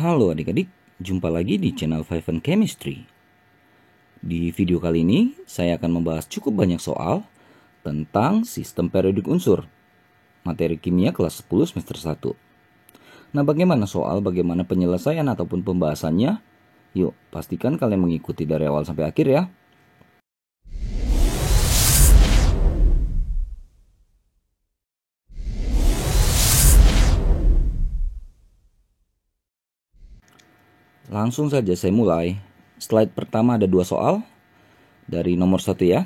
Halo adik-adik, jumpa lagi di channel Five and Chemistry. Di video kali ini, saya akan membahas cukup banyak soal tentang sistem periodik unsur, materi kimia kelas 10 semester 1. Nah, bagaimana penyelesaian ataupun pembahasannya? Yuk, pastikan kalian mengikuti dari awal sampai akhir ya. Langsung saja saya mulai. Slide pertama ada dua soal. Dari nomor 1 ya.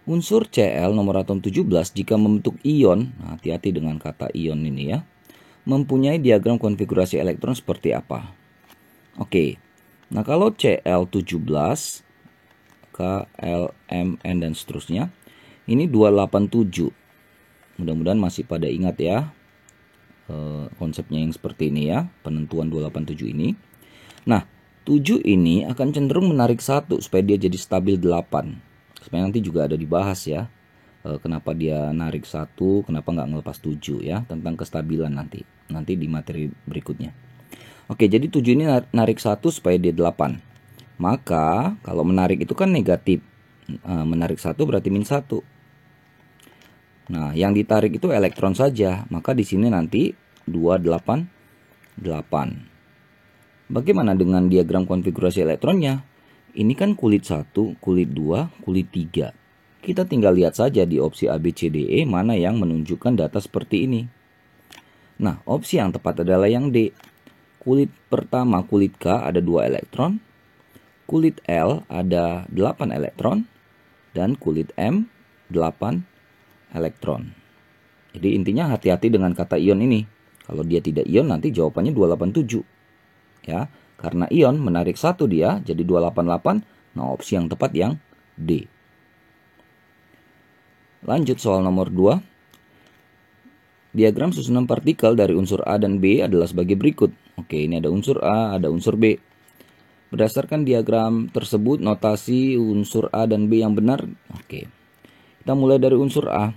Unsur Cl nomor atom 17 jika membentuk ion, nah, hati-hati dengan kata ion ini ya, mempunyai diagram konfigurasi elektron seperti apa? Oke, nah kalau Cl17, K, L, M, N dan seterusnya, ini 287. Mudah-mudahan masih pada ingat ya konsepnya yang seperti ini ya, penentuan 287 ini. Nah, 7 ini akan cenderung menarik 1 supaya dia jadi stabil 8. Sebenarnya nanti juga ada dibahas ya. Kenapa dia narik 1, kenapa nggak ngelepas 7 ya. Tentang kestabilan nanti di materi berikutnya. Oke, jadi 7 ini narik 1 supaya dia 8. Maka kalau menarik itu kan negatif. Menarik 1 berarti min 1. Nah, yang ditarik itu elektron saja. Maka di sini nanti 288. Bagaimana dengan diagram konfigurasi elektronnya? Ini kan kulit 1, kulit 2, kulit 3. Kita tinggal lihat saja di opsi A, B, C, D, E mana yang menunjukkan data seperti ini. Nah, opsi yang tepat adalah yang D. Kulit pertama, kulit K ada 2 elektron. Kulit L ada 8 elektron. Dan kulit M 8 elektron. Jadi intinya hati-hati dengan kata ion ini. Kalau dia tidak ion nanti jawabannya 287. Ya, karena ion menarik 1 dia jadi 288. Nah, opsi yang tepat yang D. Lanjut soal nomor 2. Diagram susunan partikel dari unsur A dan B adalah sebagai berikut. Oke, ini ada unsur A, ada unsur B. Berdasarkan diagram tersebut, notasi unsur A dan B yang benar. Oke. Kita mulai dari unsur A.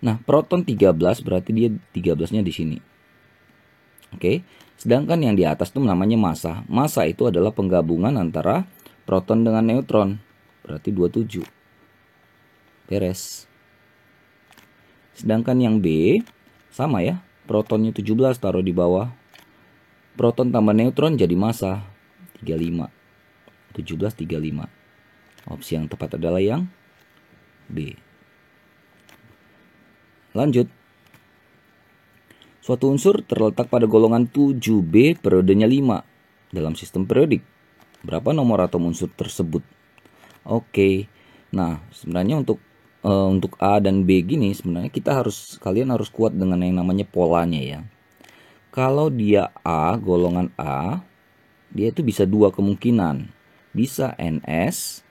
Nah, proton 13 berarti dia 13-nya di sini. Oke. Sedangkan yang di atas itu namanya massa. Massa itu adalah penggabungan antara proton dengan neutron. Berarti 27. Beres. Sedangkan yang B sama ya. Protonnya 17 taruh di bawah. Proton tambah neutron jadi massa 35. 17 35. Opsi yang tepat adalah yang B. Lanjut. Suatu unsur terletak pada golongan 7B periodenya 5 dalam sistem periodik. Berapa nomor atom unsur tersebut? Oke. Nah, sebenarnya untuk A dan B gini sebenarnya kalian harus kuat dengan yang namanya polanya ya. Kalau dia A, golongan A, dia itu bisa 2 kemungkinan. Bisa NS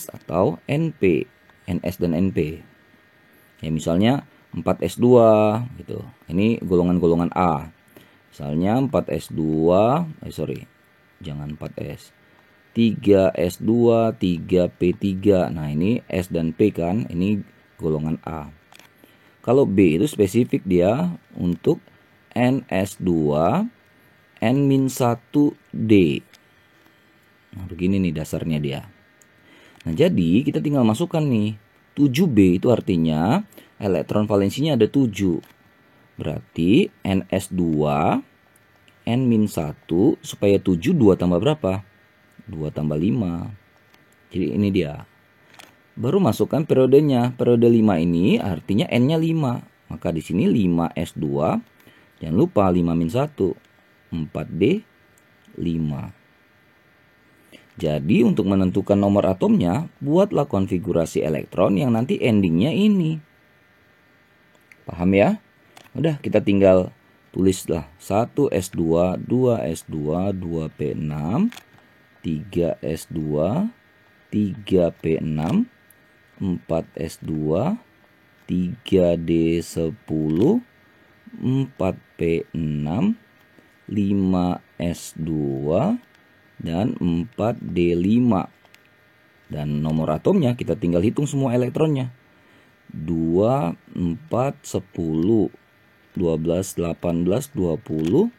atau NP. NS dan NP. Ya misalnya 4S2 gitu. Ini golongan-golongan A. Misalnya 4S2, jangan 4S. 3S2, 3P3. Nah, ini S dan P kan, ini golongan A. Kalau B itu spesifik dia untuk NS2 N-1D. Nah, begini nih dasarnya dia. Nah, jadi kita tinggal masukkan nih. 7B itu artinya elektron valensinya ada 7. Berarti NS2 N-1 supaya 7 2 tambah berapa? 2 tambah 5. Jadi ini dia. Baru masukkan periodenya. Periode 5 ini artinya N-nya 5. Maka di sini 5S2. Jangan lupa 5-1. 4D 5. Jadi untuk menentukan nomor atomnya, buatlah konfigurasi elektron yang nanti endingnya ini. Paham ya? Udah, kita tinggal tulislah 1S2, 2S2, 2P6, 3S2, 3P6, 4S2, 3D10, 4P6, 5S2, dan 4D5. Dan nomor atomnya kita tinggal hitung semua elektronnya. 2, 4, 10, 12, 18, 20,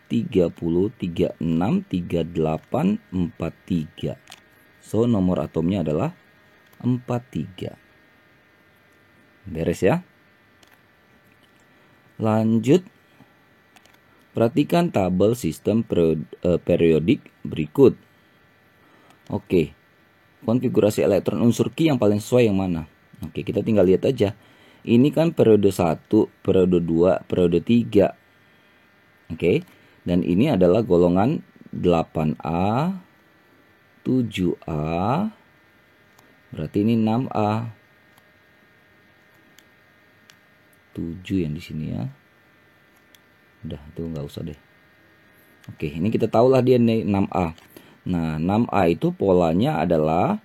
30, 36, 38, 43. So, nomor atomnya adalah 43. Beres ya. Lanjut. Perhatikan tabel sistem periodik berikut. Oke. Konfigurasi elektron unsur Ki yang paling sesuai yang mana? Oke, kita tinggal lihat aja. Ini kan periode 1, periode 2, periode 3. Oke. Dan ini adalah golongan 8A, 7A, berarti ini 6A. 7 yang di sini ya. Udah, itu nggak usah deh. Oke, ini kita tahulah dia nih 6A. Nah, 6A itu polanya adalah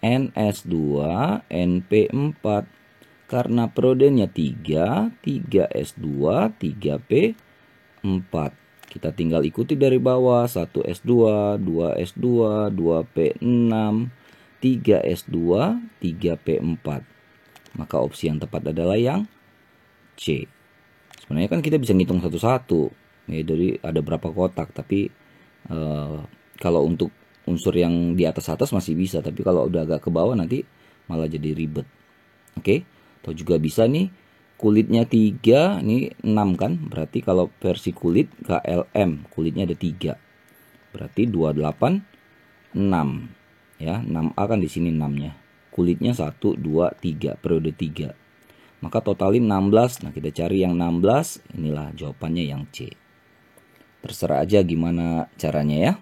NS2, NP4. Karena periodenya 3, 3S2, 3P4. Kita tinggal ikuti dari bawah, 1S2, 2S2, 2P6, 3S2, 3P4. Maka opsi yang tepat adalah yang C. Sebenarnya kan kita bisa ngitung satu-satu. Ya, dari ada berapa kotak, tapi kalau untuk unsur yang di atas-atas masih bisa, tapi kalau udah agak ke bawah nanti malah jadi ribet. Oke, atau juga bisa nih kulitnya 3, ini 6 kan, berarti kalau versi kulit KLM kulitnya ada 3, berarti 28, 6 ya. 6A kan di sini 6-nya, kulitnya 1, 2, 3, periode 3, maka totalin 16. Nah, kita cari yang 16, inilah jawabannya yang C. Terserah aja gimana caranya ya.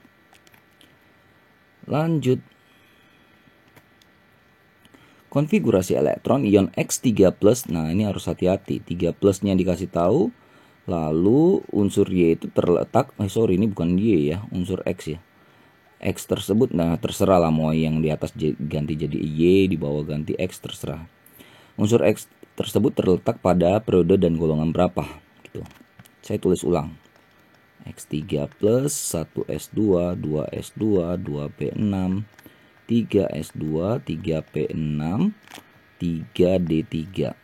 Lanjut. Konfigurasi elektron ion X3+. Nah, ini harus hati-hati. 3 plusnya dikasih tahu. Lalu unsur Y itu terletak. Ini bukan Y ya. Unsur X ya. X tersebut, nah terserah lah. Mau yang di atas ganti jadi Y, di bawah ganti X, terserah. Unsur X tersebut terletak pada periode dan golongan berapa. Gitu. Saya tulis ulang. X3+, 1S2, 2S2, 2P6, 3S2, 3P6, 3D3.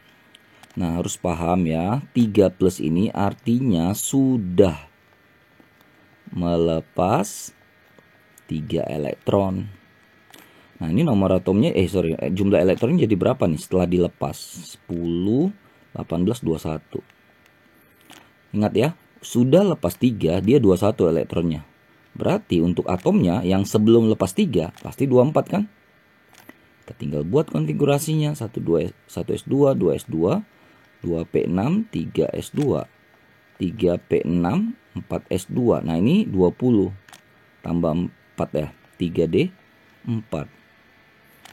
Nah, harus paham ya, 3 plus ini artinya sudah melepas 3 elektron. Nah, ini nomor atomnya, jumlah elektronnya jadi berapa nih setelah dilepas? 10, 18, 21. Ingat ya, sudah lepas 3, dia 21 elektronnya. Berarti untuk atomnya yang sebelum lepas 3 pasti 24 kan? Kita tinggal buat konfigurasinya. 1S2, 2S2, 2P6, 3S2, 3P6, 4S2. Nah, ini 20 tambah 4 ya, 3D4.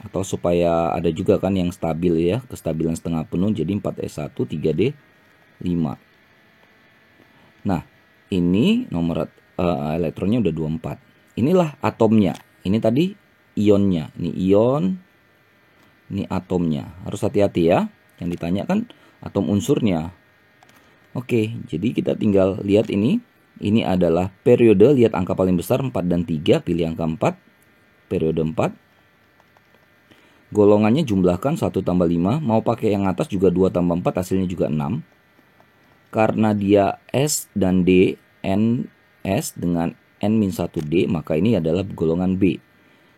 Atau supaya ada juga kan yang stabil ya, kestabilan setengah penuh, jadi 4S1, 3D5. Nah, ini nomor elektronnya udah 24. Inilah atomnya. Ini tadi ionnya. Ini ion, ini atomnya. Harus hati-hati ya. Yang ditanya kan atom unsurnya. Oke, jadi kita tinggal lihat ini. Ini adalah periode, lihat angka paling besar 4 dan 3, pilih angka 4. Periode 4. Golongannya jumlahkan 1 tambah 5. Mau pakai yang atas juga 2 tambah 4, hasilnya juga 6. Karena dia S dan D, NS dengan N-1D, maka ini adalah golongan B.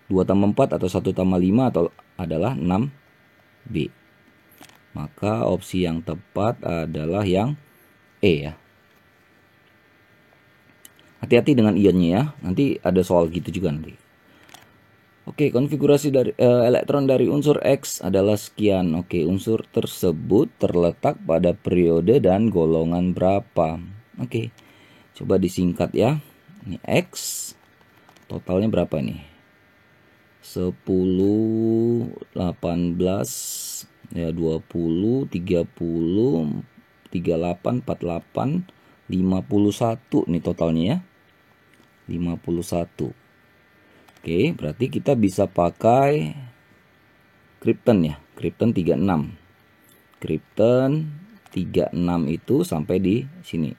2 tambah 4 atau 1 tambah 5 atau adalah 6B. Maka opsi yang tepat adalah yang E ya. Hati-hati dengan ionnya ya. Nanti ada soal gitu juga nanti. Oke, konfigurasi dari elektron dari unsur X adalah sekian. Oke, unsur tersebut terletak pada periode dan golongan berapa. Oke, coba disingkat ya. Ini X, totalnya berapa nih? 10, 18, ya 20, 30, 38, 48, 51 nih totalnya ya. 51. Oke, berarti kita bisa pakai Krypton ya. Krypton 36. Krypton 36 itu sampai di sini.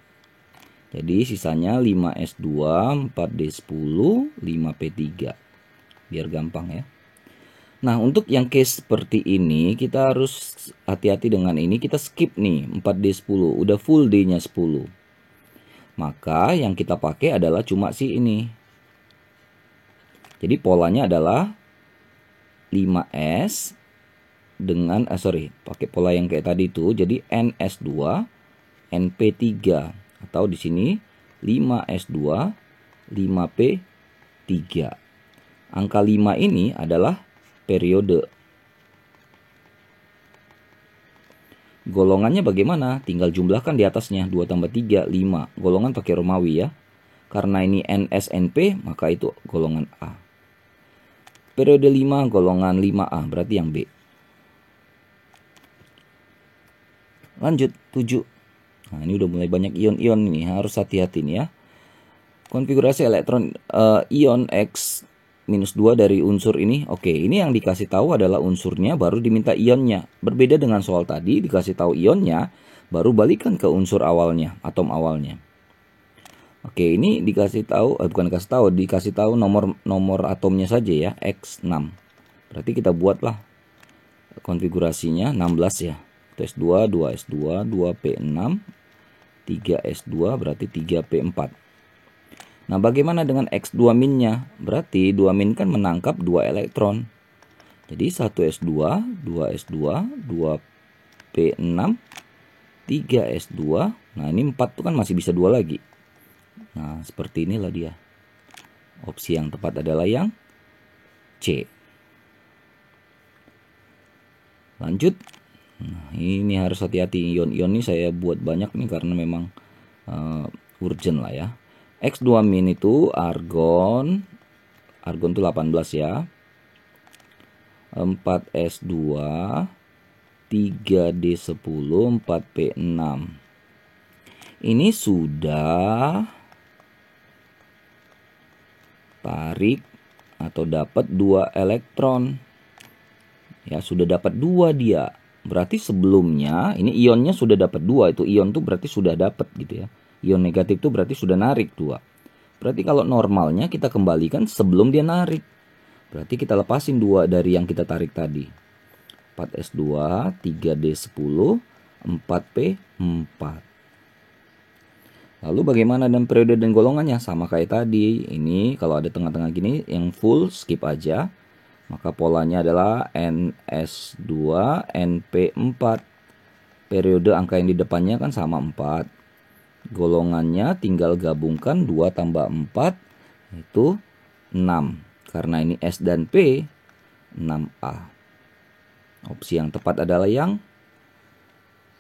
Jadi sisanya 5S2, 4D10, 5P3. Biar gampang ya. Nah, untuk yang case seperti ini, kita harus hati-hati dengan ini. Kita skip nih 4D10, udah full D-nya 10. Maka yang kita pakai adalah cuma si ini. Jadi polanya adalah 5S dengan, pakai pola yang kayak tadi itu. Jadi NS2, NP3. Atau di sini 5S2, 5P3. Angka 5 ini adalah periode. Golongannya bagaimana? Tinggal jumlahkan di atasnya. 2 tambah 3, 5. Golongan pakai Romawi ya. Karena ini NSNP, maka itu golongan A. Periode 5, golongan 5A. Berarti yang B. Lanjut, 7. Nah, ini udah mulai banyak ion-ion ini. Harus hati-hati nih ya. Konfigurasi elektron ion X -2 dari unsur ini. Oke, ini yang dikasih tahu adalah unsurnya, baru diminta ionnya. Berbeda dengan soal tadi, dikasih tahu ionnya, baru balikan ke unsur awalnya, atom awalnya. Oke, ini dikasih tahu, dikasih tahu nomor atomnya saja ya, X6. Berarti kita buatlah konfigurasinya 16 ya. S2, 2S2, 2P6, 3S2, berarti 3P4. Nah, bagaimana dengan X2 minnya? Berarti 2 min kan menangkap 2 elektron. Jadi 1S2, 2S2, 2P6, 3S2. Nah, ini 4 tuh kan masih bisa 2 lagi. Nah, seperti inilah dia. Opsi yang tepat adalah yang C. Lanjut. Nah, ini harus hati-hati. Ion-ion ini saya buat banyak nih karena memang urgent lah ya. X2 min itu argon itu 18 ya. 4S2, 3D10, 4P6. Ini sudah tarik atau dapat 2 elektron. Ya, sudah dapat 2 dia. Berarti sebelumnya ini ionnya sudah dapat 2. Itu ion tuh berarti sudah dapat gitu ya. Ion negatif itu berarti sudah narik 2. Berarti kalau normalnya kita kembalikan sebelum dia narik. Berarti kita lepasin 2 dari yang kita tarik tadi. 4S2, 3D10, 4P4. Lalu bagaimana dengan periode dan golongannya? Sama kayak tadi. Ini kalau ada tengah-tengah gini yang full skip aja. Maka polanya adalah NS2, NP4. Periode angka yang di depannya kan sama 4. Golongannya tinggal gabungkan 2 tambah 4 itu 6. Karena ini S dan P, 6A. Opsi yang tepat adalah yang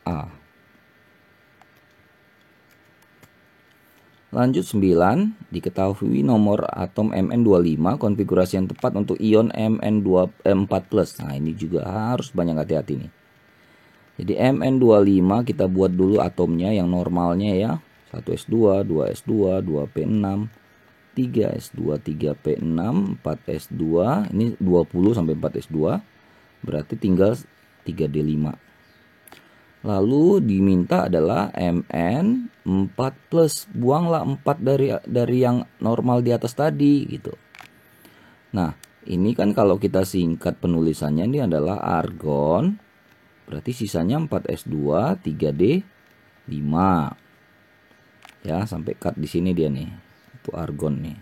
A. Lanjut 9, diketahui nomor atom Mn25, konfigurasi yang tepat untuk ion Mn4+. Nah, ini juga harus banyak hati-hati nih. Jadi Mn25 kita buat dulu atomnya yang normalnya ya. 1S2, 2S2, 2P6, 3S2, 3P6, 4S2. Ini 20 sampai 4S2. Berarti tinggal 3D5. Lalu diminta adalah Mn4+. Buanglah 4 dari yang normal di atas tadi gitu. Nah, ini kan kalau kita singkat penulisannya ini adalah argon. Berarti sisanya 4S2, 3D5. Ya, sampai cut di sini dia nih. Itu argon nih.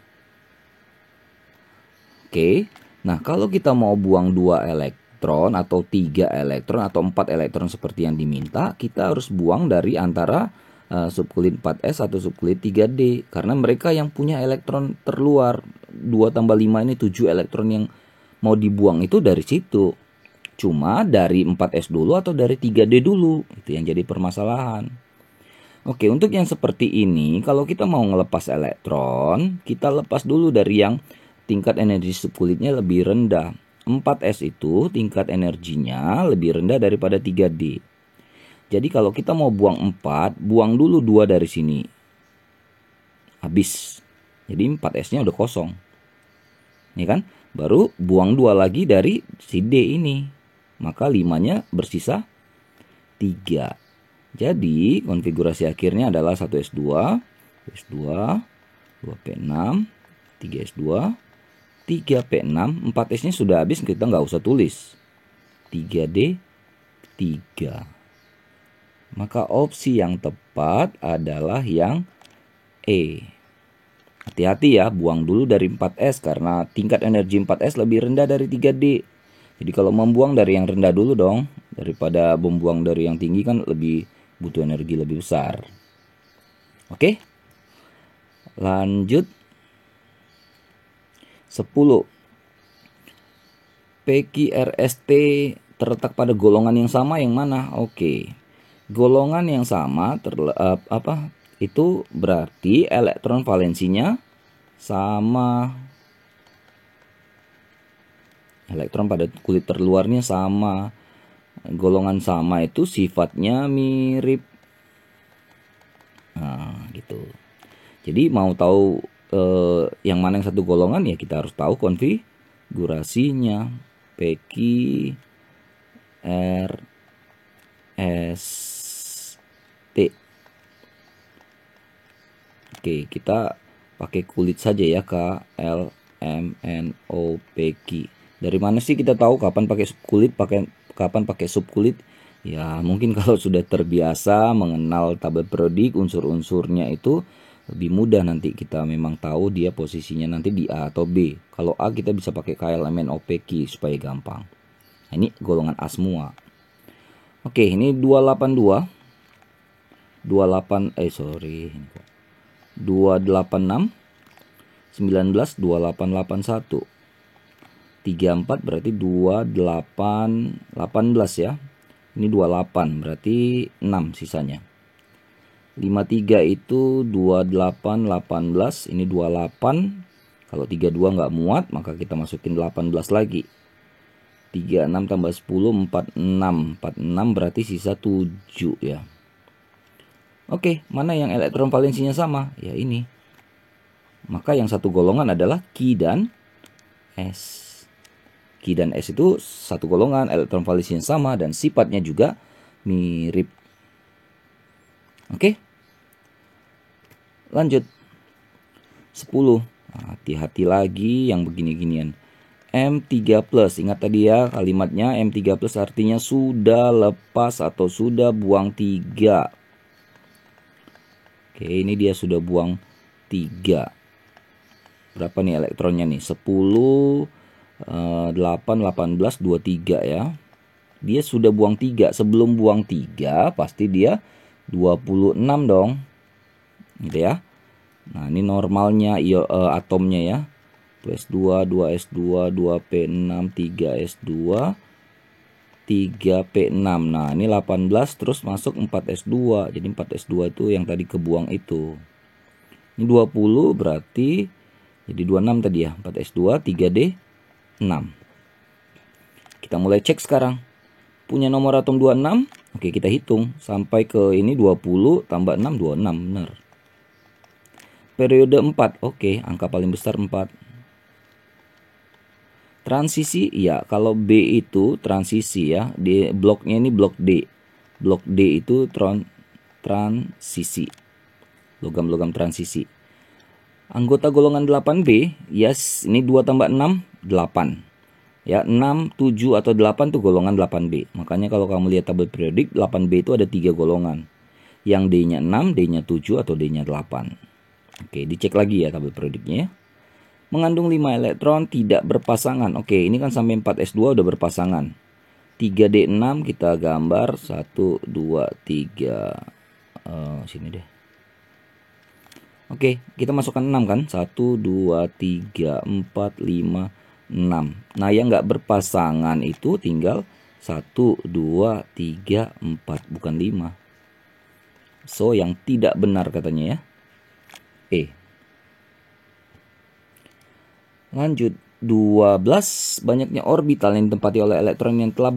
Oke. Nah, kalau kita mau buang 2 elektron atau 3 elektron atau 4 elektron seperti yang diminta, kita harus buang dari antara subkulit 4S atau subkulit 3D. Karena mereka yang punya elektron terluar. 2 tambah 5 ini 7 elektron yang mau dibuang itu dari situ. Cuma dari 4S dulu atau dari 3D dulu. Itu yang jadi permasalahan. Oke, untuk yang seperti ini, kalau kita mau ngelepas elektron, kita lepas dulu dari yang tingkat energi subkulitnya lebih rendah. 4S itu tingkat energinya lebih rendah daripada 3D. Jadi kalau kita mau buang 4, buang dulu 2 dari sini. Habis. Jadi 4S-nya udah kosong. Ini kan? Baru buang 2 lagi dari si D ini. Maka 5-nya bersisa 3. Jadi konfigurasi akhirnya adalah 1S2, S2, 2P6, 3S2, 3P6, 4S-nya sudah habis, kita nggak usah tulis. 3D 3. Maka opsi yang tepat adalah yang E. Hati-hati ya, buang dulu dari 4S karena tingkat energi 4S lebih rendah dari 3D. Jadi kalau membuang dari yang rendah dulu dong, daripada membuang dari yang tinggi kan lebih butuh energi lebih besar. Oke? Lanjut. 10. PQRST terletak pada golongan yang sama yang mana? Oke. Golongan yang sama itu berarti elektron valensinya sama. Elektron pada kulit terluarnya sama. Golongan sama itu sifatnya mirip. Nah, gitu. Jadi mau tahu yang mana yang satu golongan ya kita harus tahu konfigurasinya. PQRST. Oke, kita pakai kulit saja ya, KLMNOPQ. Dari mana sih kita tahu kapan pakai kulit, kapan pakai subkulit? Ya, mungkin kalau sudah terbiasa mengenal tabel periodik, unsur-unsurnya itu lebih mudah nanti kita memang tahu dia posisinya nanti di A atau B. Kalau A kita bisa pakai KLMNOPQ supaya gampang. Nah, ini golongan A semua. Oke, ini 286. 286 19 2881. 34 berarti 28 18 ya. Ini 28 berarti 6 sisanya. 53 itu 28 18, ini 28. Kalau 32 nggak muat maka kita masukin 18 lagi. 36 tambah 10 46. 46 berarti sisa 7 ya. Oke, mana yang elektron valensinya sama? Ya ini. Maka yang satu golongan adalah Ki dan S. Ki dan S itu satu golongan, elektron valensinya sama dan sifatnya juga mirip. Oke. Lanjut. 10. Hati-hati lagi yang begini-ginian. M3+, ingat tadi ya kalimatnya, M3+ artinya sudah lepas atau sudah buang 3. Oke, ini dia sudah buang 3. Berapa nih elektronnya nih? 10, 8, 18, 23 ya. Dia sudah buang 3. Sebelum buang 3 pasti dia 26 dong. Gitu ya. Nah, ini normalnya atomnya ya. 2S2, 2S2, 2P6, 3S2, 3P6. Nah, ini 18 terus masuk 4S2. Jadi 4S2 itu yang tadi kebuang itu. Ini 20 berarti jadi 26 tadi ya. 4S2, 3D6. Kita mulai cek sekarang. Punya nomor atom 26. Oke, kita hitung sampai ke ini 20 tambah 6 26, benar. Periode 4. Oke, angka paling besar 4. Transisi, ya kalau B itu transisi ya, di bloknya ini blok D. Blok D itu transisi. Logam-logam transisi. Anggota golongan 8B, yes, ini 2 tambah 6, 8. Ya, 6, 7 atau 8 itu golongan 8B. Makanya kalau kamu lihat tabel periodik, 8B itu ada 3 golongan. Yang D-nya 6, D-nya 7 atau D-nya 8. Oke, dicek lagi ya tabel periodiknya ya. Mengandung 5 elektron, tidak berpasangan. Oke, ini kan sampai 4S2 udah berpasangan. 3D6 kita gambar 1, 2, 3. Sini deh. Oke, kita masukkan 6 kan. 1, 2, 3, 4, 5, 6. Nah, yang nggak berpasangan itu tinggal 1, 2, 3, 4. Bukan 5. So, yang tidak benar katanya ya. E. Lanjut, 12. Banyaknya orbital yang ditempati oleh elektron yang telah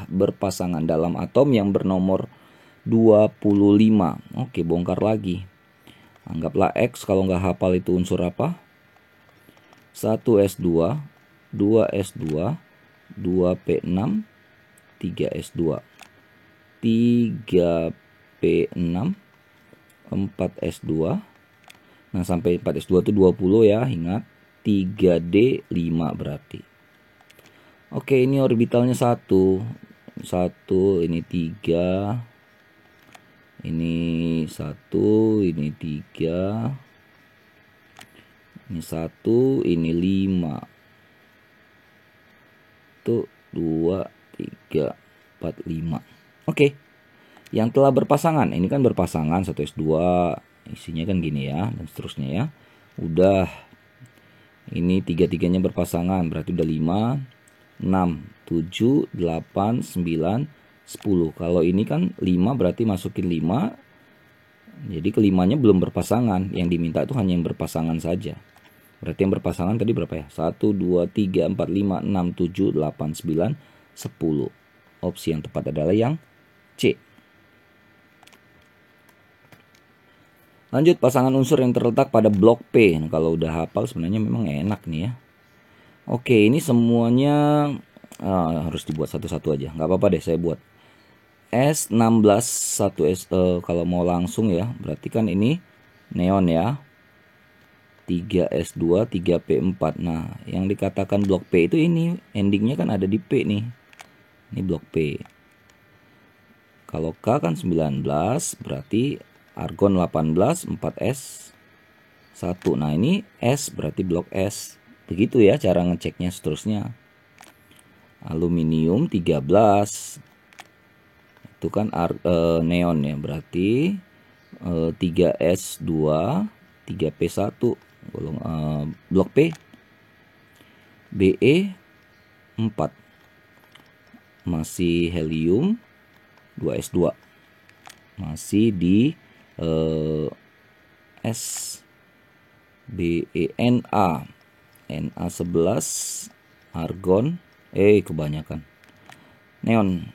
berpasangan dalam atom yang bernomor 25. Oke, bongkar lagi. Anggaplah X, kalau nggak hafal itu unsur apa? 1S2, 2S2, 2P6, 3S2, 3P6, 4S2. Nah, sampai 4S2 itu 20 ya, ingat. 3D 5 berarti. Oke, ini orbitalnya 1, ini 3, ini 1, ini 3, ini 1, ini 5. Tuh 2, 3, 4, 5. Oke. Yang telah berpasangan, ini kan berpasangan 1s2, isinya kan gini ya, dan seterusnya ya. Udah. Ini 3-3-nya berpasangan, berarti udah 5, 6, 7, 8, 9, 10. Kalau ini kan 5 berarti masukin 5. Jadi kelimanya belum berpasangan. Yang diminta itu hanya yang berpasangan saja. Berarti yang berpasangan tadi berapa ya? 1, 2, 3, 4, 5, 6, 7, 8, 9, 10. Opsi yang tepat adalah yang C. Lanjut, pasangan unsur yang terletak pada blok P. Nah, kalau udah hafal sebenarnya memang enak nih ya. Oke, ini semuanya harus dibuat satu-satu aja. Nggak apa-apa deh, saya buat. S16 1S, kalau mau langsung ya, berarti kan ini neon ya. 3S2, 3P4. Nah, yang dikatakan blok P itu ini, endingnya kan ada di P nih. Ini blok P. Kalau K kan 19, berarti argon 18, 4S 1. Nah, ini S berarti blok S. Begitu ya cara ngeceknya seterusnya. Aluminium 13. Itu kan neon ya, berarti 3S2, 3P1 blok P. Be 4. Masih helium 2S2. Masih di S. BeNa Na11 argon kebanyakan neon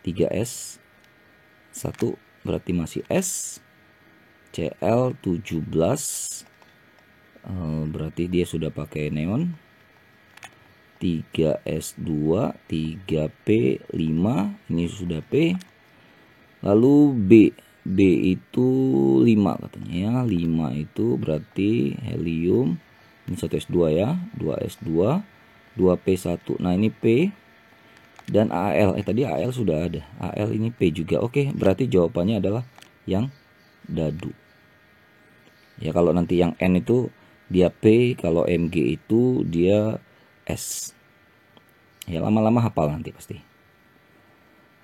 3S 1 berarti masih S. Cl17 berarti dia sudah pakai neon. 3S2, 3P5, ini sudah P. Lalu B itu 5 katanya ya. 5 itu berarti helium. Ini 1S2 ya, 2S2, 2P1. Nah, ini P dan Al. Tadi Al sudah ada. Al ini P juga. Oke, berarti jawabannya adalah yang dadu. Ya, kalau nanti yang N itu dia P, kalau Mg itu dia S. Ya, lama-lama hafal nanti pasti.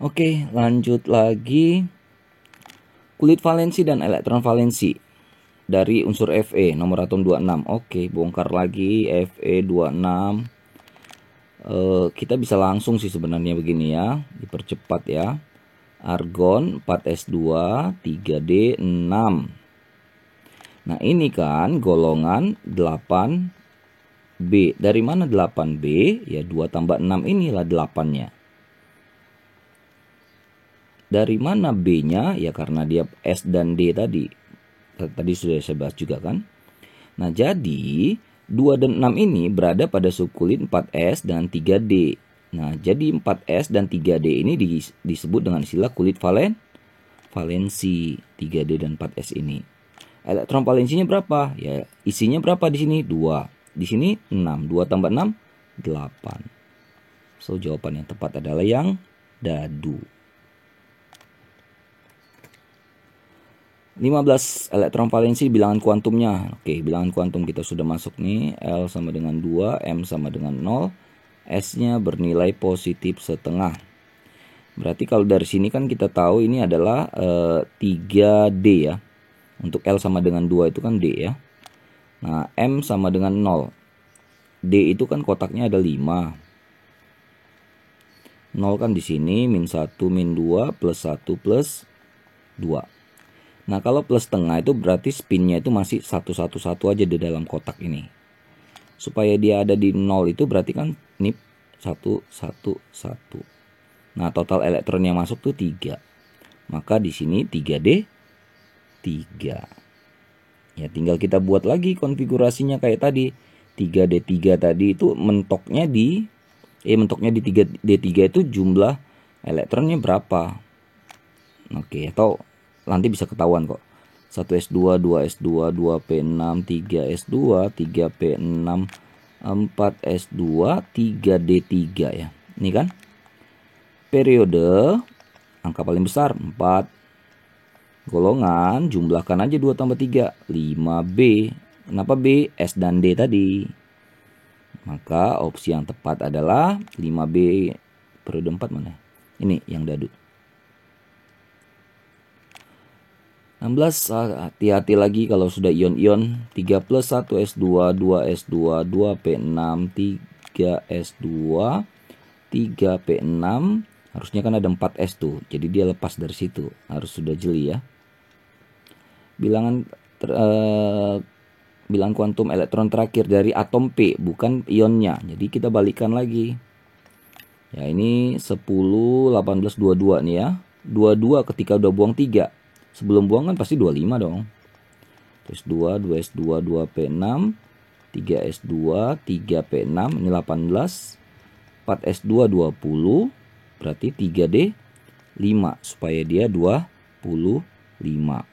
Oke, lanjut lagi. Kulit valensi dan elektron valensi dari unsur Fe nomor atom 26. Oke, bongkar lagi Fe26. Kita bisa langsung sih sebenarnya begini ya, dipercepat ya. Argon 4S2, 3D 6. Nah, ini kan golongan 8B. Dari mana 8B? Ya 2 tambah 6 inilah 8-nya. Dari mana B-nya? Ya karena dia S dan D tadi. Tadi sudah saya bahas juga kan. Nah, jadi 2 dan 6 ini berada pada subkulit 4S dan 3D. Nah, jadi 4S dan 3D ini disebut dengan istilah kulit valensi 3D dan 4S ini. Elektron valensinya berapa? Ya, isinya berapa di sini? 2. Di sini 6. 2 tambah 6 8. So, jawaban yang tepat adalah yang dadu. 15 elektron valensi bilangan kuantumnya. Oke, bilangan kuantum kita sudah masuk nih. L sama dengan 2, M sama dengan 0. S-nya bernilai positif setengah. Berarti kalau dari sini kan kita tahu ini adalah 3D ya. Untuk L sama dengan 2 itu kan D ya. Nah, M sama dengan 0. D itu kan kotaknya ada 5. 0 kan di sini, min 1, min 2, plus 1, plus 2. Nah, kalau plus setengah itu berarti spinnya itu masih 111 aja di dalam kotak ini. Supaya dia ada di 0 itu berarti kan ini 111. Nah, total elektron yang masuk tuh 3. Maka di sini 3D 3. Ya, tinggal kita buat lagi konfigurasinya kayak tadi. 3D3 tadi itu mentoknya di 3D3 itu jumlah elektronnya berapa. Oke, atau nanti bisa ketahuan kok. 1s2, 2s2, 2p6, 3s2, 3p6, 4s2, 3d3 ya. Ini kan periode angka paling besar 4. Golongan jumlahkan aja 2 tambah 3, 5b. Kenapa B? S dan D tadi. Maka opsi yang tepat adalah 5b. Periode 4 mana? Ini yang dadu. 16, hati-hati lagi kalau sudah ion-ion. 3 plus 1s2, 2s2, 2p6, 3s2, 3p6. Harusnya kan ada 4s tuh. Jadi dia lepas dari situ. Harus sudah jeli ya. Bilangan bilangan kuantum elektron terakhir dari atom P, bukan ionnya. Jadi kita balikan lagi. Ya, ini 10, 18, 22 nih ya. 22 ketika udah buang 3. Sebelum buang kan pasti 25 dong. Terus 2, 2s2, 2p6, 3s2, 3p6, ini 18. 4s2, 20. Berarti 3d 5 supaya dia 25.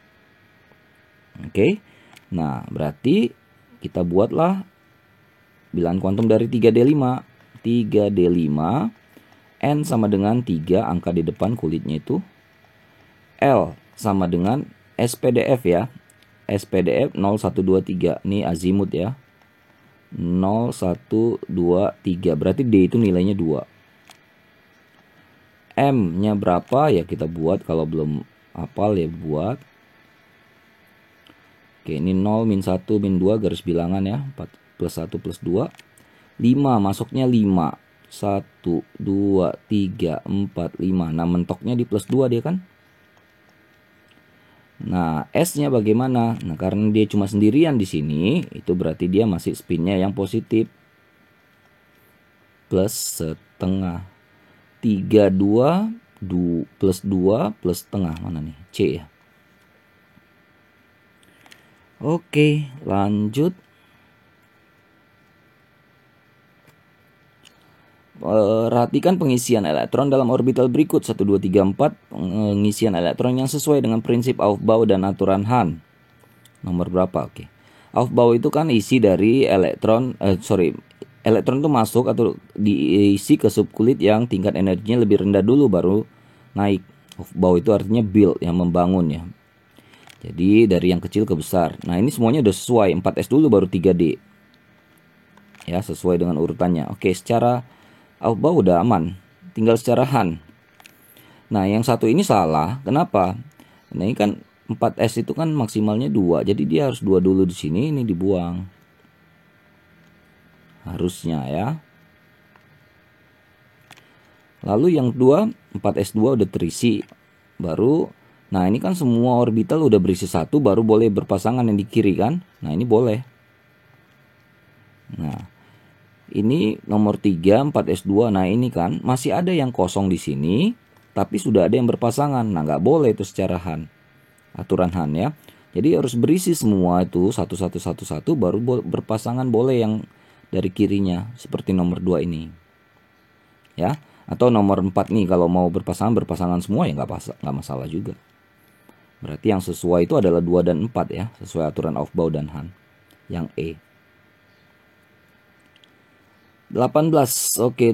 Oke. Nah, berarti kita buatlah bilangan kuantum dari 3d5. 3d5, n sama dengan 3, angka di depan kulitnya itu. L sama dengan SPDF ya. SPDF 0123. Ini azimut ya. 0123. Berarti D itu nilainya 2. M-nya berapa? Ya kita buat, kalau belum hafal ya buat. Oke, ini 0, min 1, min 2, garis bilangan ya. 4 plus 1 plus 2. 5, masuknya 5. 1, 2, 3, 4, 5. Nah, mentoknya di plus 2 dia kan. Nah, S-nya bagaimana? Nah, karena dia cuma sendirian di sini, itu berarti dia masih spinnya yang positif. Plus setengah. 3, 2, plus 2, plus setengah. Mana nih? C ya. Oke, lanjut. Perhatikan pengisian elektron dalam orbital berikut. 1, 2, 3, 4. Pengisian elektron yang sesuai dengan prinsip Aufbau dan aturan Hahn. Nomor berapa? Oke. Aufbau itu kan isi dari elektron, elektron itu masuk atau diisi ke subkulit yang tingkat energinya lebih rendah dulu baru naik. Aufbau itu artinya build, yang membangun ya. Jadi dari yang kecil ke besar. Nah, ini semuanya udah sesuai. 4S dulu baru 3D. Ya, sesuai dengan urutannya. Oke, secara Aufbau udah aman. Tinggal secara Hahn. Nah, yang satu ini salah. Kenapa? Nah, ini kan 4S itu kan maksimalnya 2. Jadi dia harus 2 dulu di sini, ini dibuang. Harusnya ya. Lalu yang kedua, 4S2 udah terisi. Baru, nah ini kan semua orbital udah berisi 1, baru boleh berpasangan yang di kiri kan. Nah, ini boleh. Nah, ini nomor 3, 4S2. Nah, ini kan masih ada yang kosong di sini, tapi sudah ada yang berpasangan. Nah, nggak boleh itu secara Hahn. Aturan Hahn ya. Jadi harus berisi semua itu 1, 1, 1, 1, baru berpasangan boleh yang dari kirinya. Seperti nomor 2 ini. Ya. Atau nomor 4 nih, kalau mau berpasangan semua ya nggak masalah juga. Berarti yang sesuai itu adalah 2 dan 4 ya. Sesuai aturan Aufbau dan Hahn. Yang E. 18. Oke,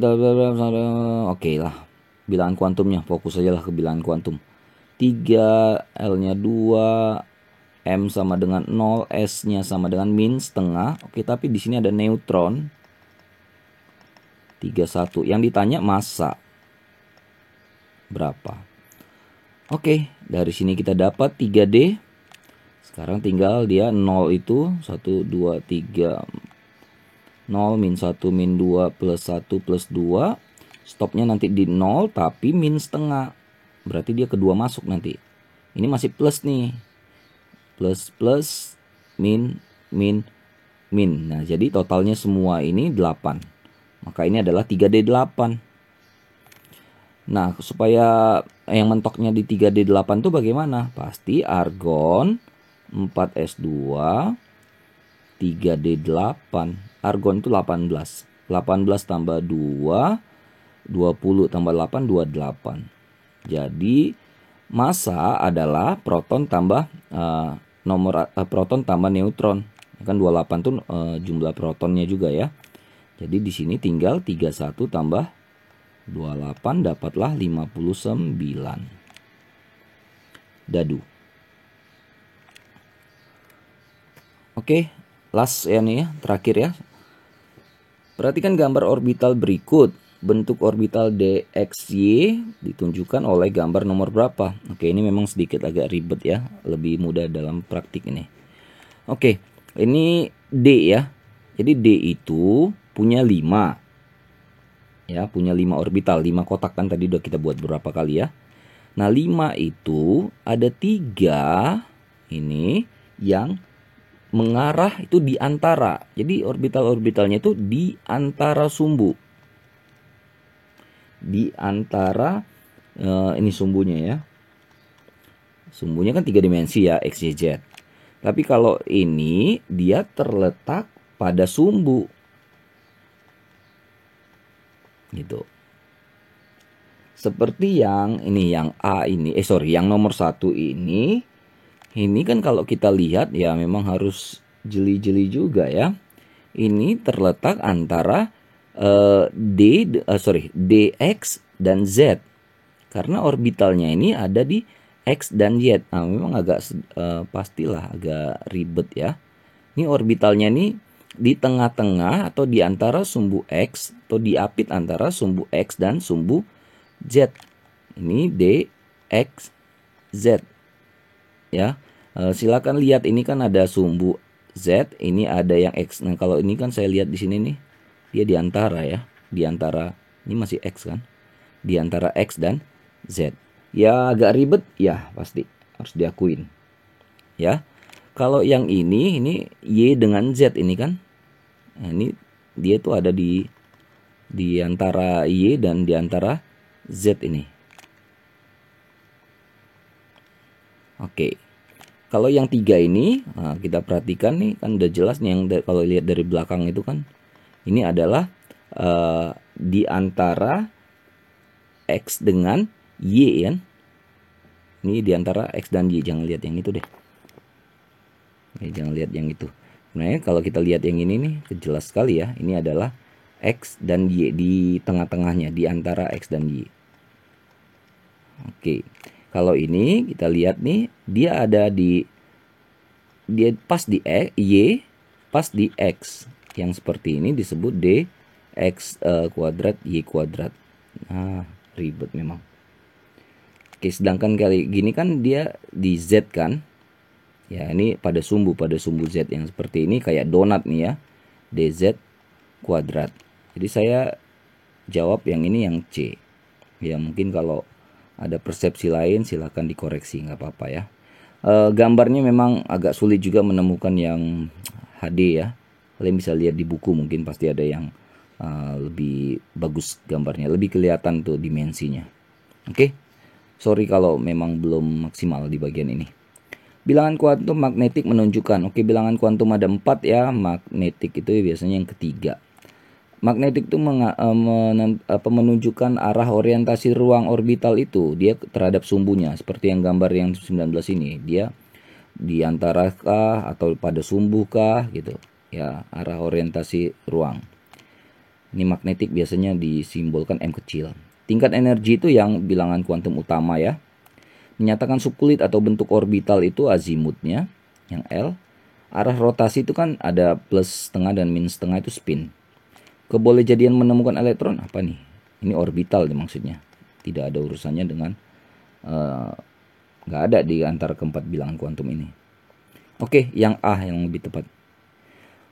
oke lah. Bilangan kuantumnya, fokus aja lah ke bilangan kuantum. 3, L-nya 2, M sama dengan 0, S-nya sama dengan min setengah. Oke, tapi di sini ada neutron. 31. Yang ditanya massa berapa? Oke, dari sini kita dapat 3D. Sekarang tinggal dia 0 itu 1, 2, 3, 0, min 1, min 2, plus 1, plus 2. Stopnya nanti di 0, tapi min setengah. Berarti dia kedua masuk nanti. Ini masih plus nih. Plus, plus, min, min, min. Nah, jadi totalnya semua ini 8. Maka ini adalah 3D8. Nah, supaya yang mentoknya di 3D8 itu bagaimana? Pasti argon 4S2 3D8. Argon itu 18. 18 tambah 2, 20 tambah 8, 28. Jadi massa adalah proton tambah nomor proton tambah neutron. Kan 28 tuh jumlah protonnya juga ya. Jadi di sini tinggal 31 tambah 28 dapatlah 59. Dadu. Oke, last ya nih ya, terakhir ya. Perhatikan gambar orbital berikut. Bentuk orbital DXY ditunjukkan oleh gambar nomor berapa? Oke, ini memang sedikit agak ribet ya, lebih mudah dalam praktik ini. Oke, ini D ya. Jadi D itu punya 5. Ya, punya 5 orbital, 5 kotak kan tadi udah kita buat beberapa kali ya. Nah, 5 itu ada 3 ini yang mengarah itu di antara. Jadi orbital-orbitalnya itu di antara sumbu. Di antara ini sumbunya ya. Sumbunya kan 3 dimensi ya, X, Y, Z. Tapi kalau ini dia terletak pada sumbu. Gitu. Seperti yang ini, yang A ini, yang nomor 1 ini. Ini kan kalau kita lihat ya memang harus jeli-jeli juga ya. Ini terletak antara DX dan Z. Karena orbitalnya ini ada di X dan Y. Nah, memang agak pastilah agak ribet ya. Ini orbitalnya ini di tengah-tengah atau di antara sumbu X atau diapit antara sumbu X dan sumbu Z. Ini DX Z. Ya. Silakan lihat, ini kan ada sumbu Z, ini ada yang X. Nah, kalau ini kan saya lihat di sini nih, dia di antara ya, di antara ini masih X kan, di antara X dan Z. Ya agak ribet ya, pasti harus diakuin. Ya, kalau yang ini Y dengan Z ini kan, nah, ini dia tuh ada di antara Y dan di antara Z ini. Oke. Kalau yang 3 ini, nah kita perhatikan nih kan udah jelas nih, yang kalau lihat dari belakang itu kan ini adalah di antara X dengan Y kan. Ini di antara X dan Y, jangan lihat yang itu deh. Jangan lihat yang itu. Nah, kalau kita lihat yang ini nih, jelas sekali ya. Ini adalah X dan Y di tengah-tengahnya, di antara X dan Y. Oke. Kalau ini kita lihat nih, dia ada dia pas di Y, pas di X. Yang seperti ini disebut DX kuadrat Y kuadrat. Nah, ribet memang. Oke, sedangkan kali gini kan dia di Z kan. Ya, ini pada sumbu Z yang seperti ini kayak donat nih ya. DZ kuadrat. Jadi saya jawab yang ini, yang C. Ya, mungkin kalau ada persepsi lain silahkan dikoreksi, nggak apa-apa ya. Gambarnya memang agak sulit juga menemukan yang HD ya. Kalian bisa lihat di buku, mungkin pasti ada yang lebih bagus gambarnya, lebih kelihatan tuh dimensinya. Oke, sorry kalau memang belum maksimal di bagian ini. Bilangan kuantum magnetik menunjukkan, oke, bilangan kuantum ada 4 ya, magnetik itu biasanya yang ketiga. Magnetik itu menunjukkan arah orientasi ruang orbital itu dia terhadap sumbunya, seperti yang gambar yang 19 ini, dia di antara kah atau pada sumbu kah gitu ya, arah orientasi ruang. Ini magnetik biasanya disimbolkan M kecil. Tingkat energi itu yang bilangan kuantum utama ya. Menyatakan subkulit atau bentuk orbital itu azimutnya yang L. Arah rotasi itu kan ada plus setengah dan minus setengah, itu spin. Kebolehjadian menemukan elektron apa nih? Ini orbital nih maksudnya. Tidak ada urusannya dengan nggak ada di antara keempat bilangan kuantum ini. Oke, yang A yang lebih tepat.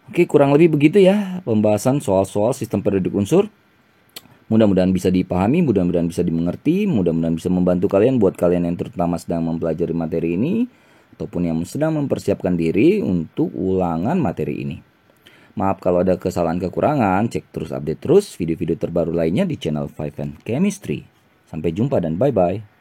Oke, kurang lebih begitu ya pembahasan soal-soal sistem periodik unsur. Mudah-mudahan bisa dipahami, mudah-mudahan bisa dimengerti, mudah-mudahan bisa membantu kalian, buat kalian yang terutama sedang mempelajari materi ini ataupun yang sedang mempersiapkan diri untuk ulangan materi ini. Maaf kalau ada kesalahan kekurangan, cek terus, update terus video-video terbaru lainnya di channel 5 and Chemistry. Sampai jumpa dan bye-bye.